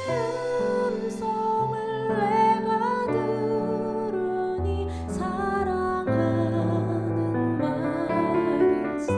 음성을 내가 들으니 사랑하는 말일세.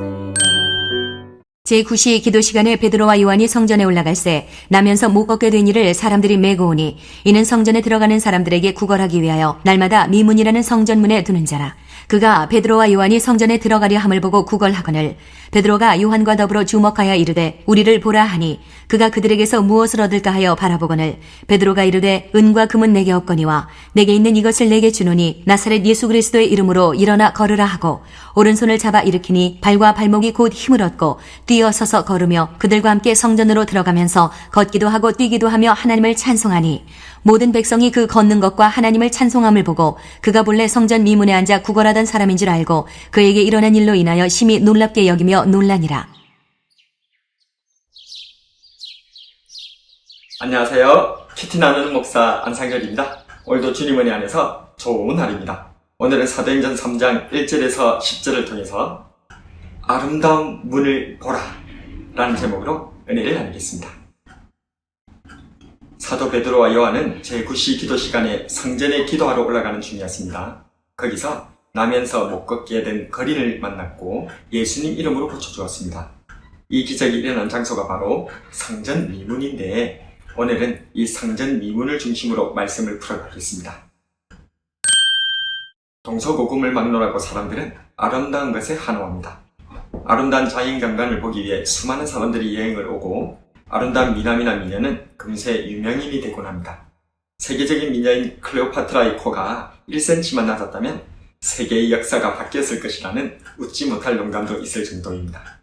제9시 기도 시간에 베드로와 요한이 성전에 올라갈새 나면서 못 걷게 된 이를 사람들이 메고 오니 이는 성전에 들어가는 사람들에게 구걸하기 위하여 날마다 미문이라는 성전문에 두는 자라. 그가 베드로와 요한이 성전에 들어가려 함을 보고 구걸하거늘 베드로가 요한과 더불어 주목하여 이르되 우리를 보라 하니 그가 그들에게서 무엇을 얻을까 하여 바라보거늘 베드로가 이르되 은과 금은 내게 없거니와 내게 있는 이것을 내게 주노니 나사렛 예수 그리스도의 이름으로 일어나 걸으라 하고 오른손을 잡아 일으키니 발과 발목이 곧 힘을 얻고 뛰어서서 걸으며 그들과 함께 성전으로 들어가면서 걷기도 하고 뛰기도 하며 하나님을 찬송하니 모든 백성이 그 걷는 것과 하나님을 찬송함을 보고 그가 본래 성전 미문에 앉아 구걸하던 사람인 줄 알고 그에게 일어난 일로 인하여 심히 놀랍게 여기며 놀라니라. 안녕하세요. 키티 나누는 목사 안상결입니다. 오늘도 주님 은혜 안에서 좋은 날입니다. 오늘은 사도행전 3장 1절에서 10절을 통해서 아름다운 문을 보라 라는 제목으로 은혜를 나누겠습니다. 사도 베드로와 요한은 제9시 기도 시간에 성전에 기도하러 올라가는 중이었습니다. 거기서 나면서 못 걷게 된 거린을 만났고 예수님 이름으로 고쳐주었습니다. 이 기적이 일어난 장소가 바로 성전 미문인데 오늘은 이 성전 미문을 중심으로 말씀을 풀어가겠습니다. 동서고금을 막론하고 사람들은 아름다운 것에 한호합니다. 아름다운 자연경관을 보기 위해 수많은 사람들이 여행을 오고 아름다운 미남이나 미녀는 금세 유명인이 되곤 합니다. 세계적인 미녀인 클레오파트라의 코가 1cm만 낮았다면 세계의 역사가 바뀌었을 것이라는 웃지 못할 농담도 있을 정도입니다.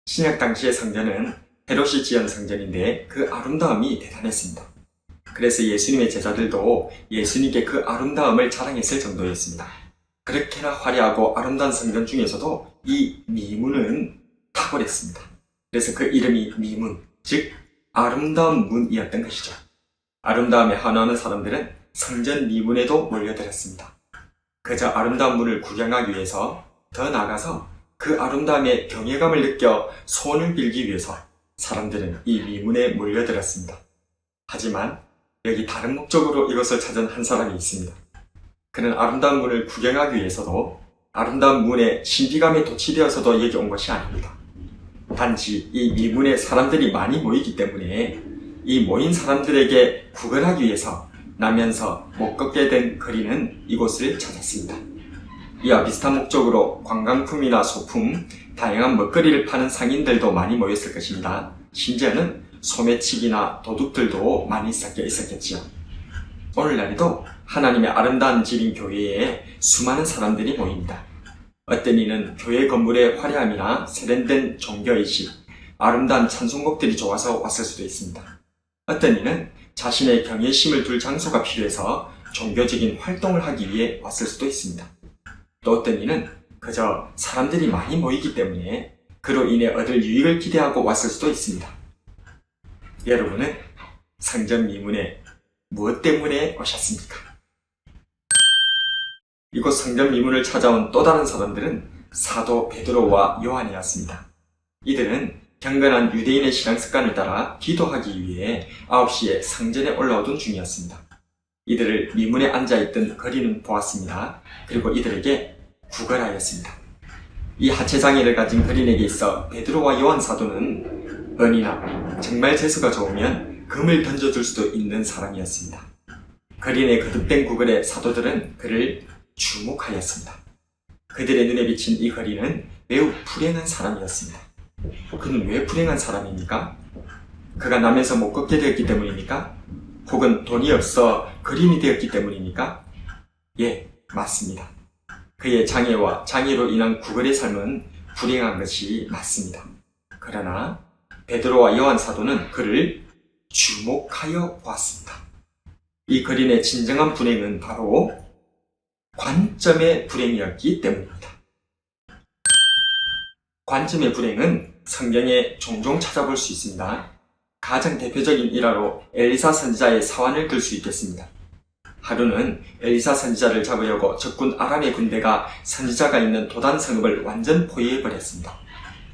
신약 당시의 성전은 헤롯이 지은 성전인데 그 아름다움이 대단했습니다. 그래서 예수님의 제자들도 예수님께 그 아름다움을 자랑했을 정도였습니다. 그렇게나 화려하고 아름다운 성전 중에서도 이 미문은 탁월했습니다. 그래서 그 이름이 미문, 즉 아름다운 문이었던 것이죠. 아름다움에 한호하는 사람들은 성전 미문에도 몰려들었습니다. 그저 아름다운 문을 구경하기 위해서 더 나아가서 그 아름다움에 경외감을 느껴 소원을 빌기 위해서 사람들은 이 미문에 몰려들었습니다. 하지만 여기 다른 목적으로 이것을 찾은 한 사람이 있습니다. 그는 아름다운 문을 구경하기 위해서도 아름다운 문의 신비감에 도취되어서도 여기 온 것이 아닙니다. 단지 이 미문에 사람들이 많이 모이기 때문에 이 모인 사람들에게 구걸하기 위해서 나면서 못 걷게 된 거리는 이곳을 찾았습니다. 이와 비슷한 목적으로 관광품이나 소품, 다양한 먹거리를 파는 상인들도 많이 모였을 것입니다. 심지어는 소매치기나 도둑들도 많이 섞여 있었겠지요. 오늘날에도 하나님의 아름다운 집인 교회에 수많은 사람들이 모입니다. 어떤 이는 교회 건물의 화려함이나 세련된 종교의식, 아름다운 찬송곡들이 좋아서 왔을 수도 있습니다. 어떤 이는 자신의 경외심을 둘 장소가 필요해서 종교적인 활동을 하기 위해 왔을 수도 있습니다. 또 어떤 이는 그저 사람들이 많이 모이기 때문에 그로 인해 얻을 유익을 기대하고 왔을 수도 있습니다. 여러분은 성전 미문에 무엇 때문에 오셨습니까? 이곳 성전 미문을 찾아온 또 다른 사람들은 사도 베드로와 요한이었습니다. 이들은 경건한 유대인의 신앙 습관을 따라 기도하기 위해 9시에 성전에 올라오던 중이었습니다. 이들을 미문에 앉아있던 거리는 보았습니다. 그리고 이들에게 구걸하였습니다. 이 하체장애를 가진 거린에게 있어 베드로와 요한 사도는 은이나 정말 재수가 좋으면 금을 던져줄 수도 있는 사람이었습니다. 거린의 거듭된 구걸에 사도들은 그를 주목하였습니다. 그들의 눈에 비친 이 거린은 매우 불행한 사람이었습니다. 그는 왜 불행한 사람입니까? 그가 남에서 못 걷게 되었기 때문입니까? 혹은 돈이 없어 거린이 되었기 때문입니까? 예, 맞습니다. 그의 장애와 장애로 인한 구걸의 삶은 불행한 것이 맞습니다. 그러나 베드로와 요한 사도는 그를 주목하여 보았습니다. 이 거린의 진정한 불행은 바로 관점의 불행이었기 때문입니다. 관점의 불행은 성경에 종종 찾아볼 수 있습니다. 가장 대표적인 일화로 엘리사 선지자의 사환을 들 수 있겠습니다. 하루는 엘리사 선지자를 잡으려고 적군 아람의 군대가 선지자가 있는 도단 성읍을 완전 포위해버렸습니다.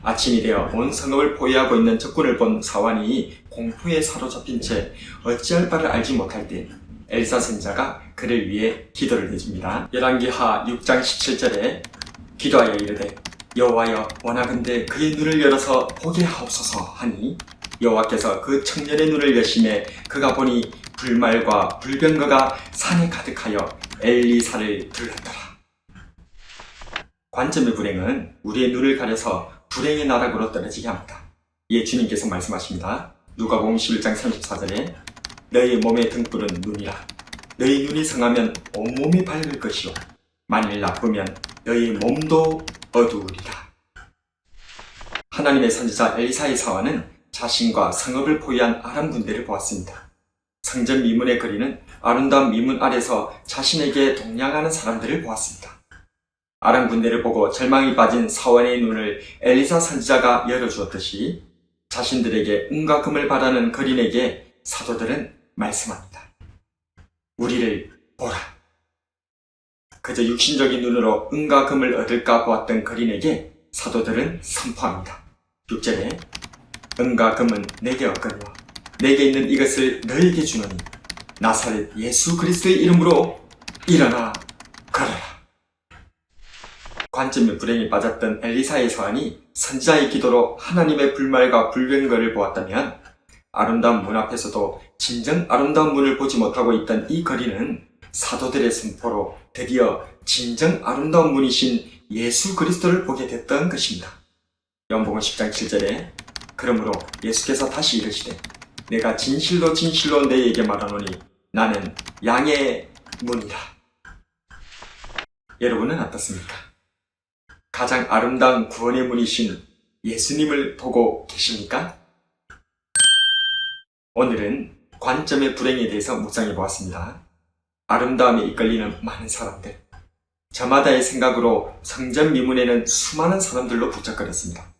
아침이 되어 온 성읍을 포위하고 있는 적군을 본 사환이 공포에 사로잡힌 채 어찌할 바를 알지 못할 때 엘사 선지자가 그를 위해 기도를 해줍니다. 열왕기하 6장 17절에 기도하여 이르되 여호와여 원하건대 그의 눈을 열어서 보게 하옵소서 하니 여호와께서 그 청년의 눈을 여시매 그가 보니 불말과 불병거가 산에 가득하여 엘리사를 들렀더라. 관점의 불행은 우리의 눈을 가려서 불행의 나락으로 떨어지게 합니다. 이에 주님께서 말씀하십니다. 누가복음 11장 34절에 너희 몸의 등불은 눈이라. 너희 눈이 성하면 온몸이 밝을 것이요 만일 나쁘면 너희 몸도 어두우리라. 하나님의 선지자 엘리사의 사환은 자신과 성읍을 포위한 아람 군대를 보았습니다. 성전 미문의 거리는 아름다운 미문 아래서 자신에게 동냥하는 사람들을 보았습니다. 아람 군대를 보고 절망이 빠진 사환의 눈을 엘리사 선지자가 열어주었듯이 자신들에게 은과 금을 바라는 거린에게 사도들은 말씀합니다. 우리를 보라. 그저 육신적인 눈으로 은과 금을 얻을까 보았던 거린에게 사도들은 선포합니다. 6절에 은과 금은 내게 없거니와 내게 있는 이것을 너에게 주노니 나사렛 예수 그리스도의 이름으로 일어나 걸어라. 관점의 불행에 빠졌던 엘리사의 사환이 선지자의 기도로 하나님의 불말과 불병거를 보았다면 아름다운 문 앞에서도 진정 아름다운 문을 보지 못하고 있던 이 거리는 사도들의 선포로 드디어 진정 아름다운 문이신 예수 그리스도를 보게 됐던 것입니다. 요한복음 10장 7절에 그러므로 예수께서 다시 이르시되 내가 진실로 진실로 너희에게 말하노니 나는 양의 문이라. 여러분은 어떻습니까? 가장 아름다운 구원의 문이신 예수님을 보고 계십니까? 오늘은 관점의 불행에 대해서 묵상해 보았습니다. 아름다움에 이끌리는 많은 사람들, 저마다의 생각으로 성전 미문에는 수많은 사람들로 북적거렸습니다.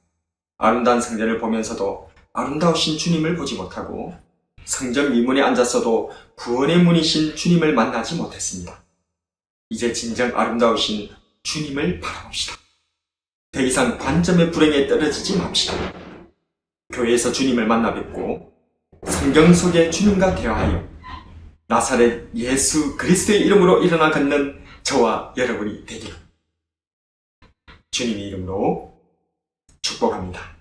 아름다운 성전을 보면서도 아름다우신 주님을 보지 못하고 성전 미문에 앉았어도 구원의 문이신 주님을 만나지 못했습니다. 이제 진정 아름다우신 주님을 바라봅시다. 더 이상 관점의 불행에 떨어지지 맙시다. 교회에서 주님을 만나 뵙고 성경 속의 주님과 대화하여 나사렛 예수 그리스도의 이름으로 일어나 걷는 저와 여러분이 되기를 주님의 이름으로 축복합니다.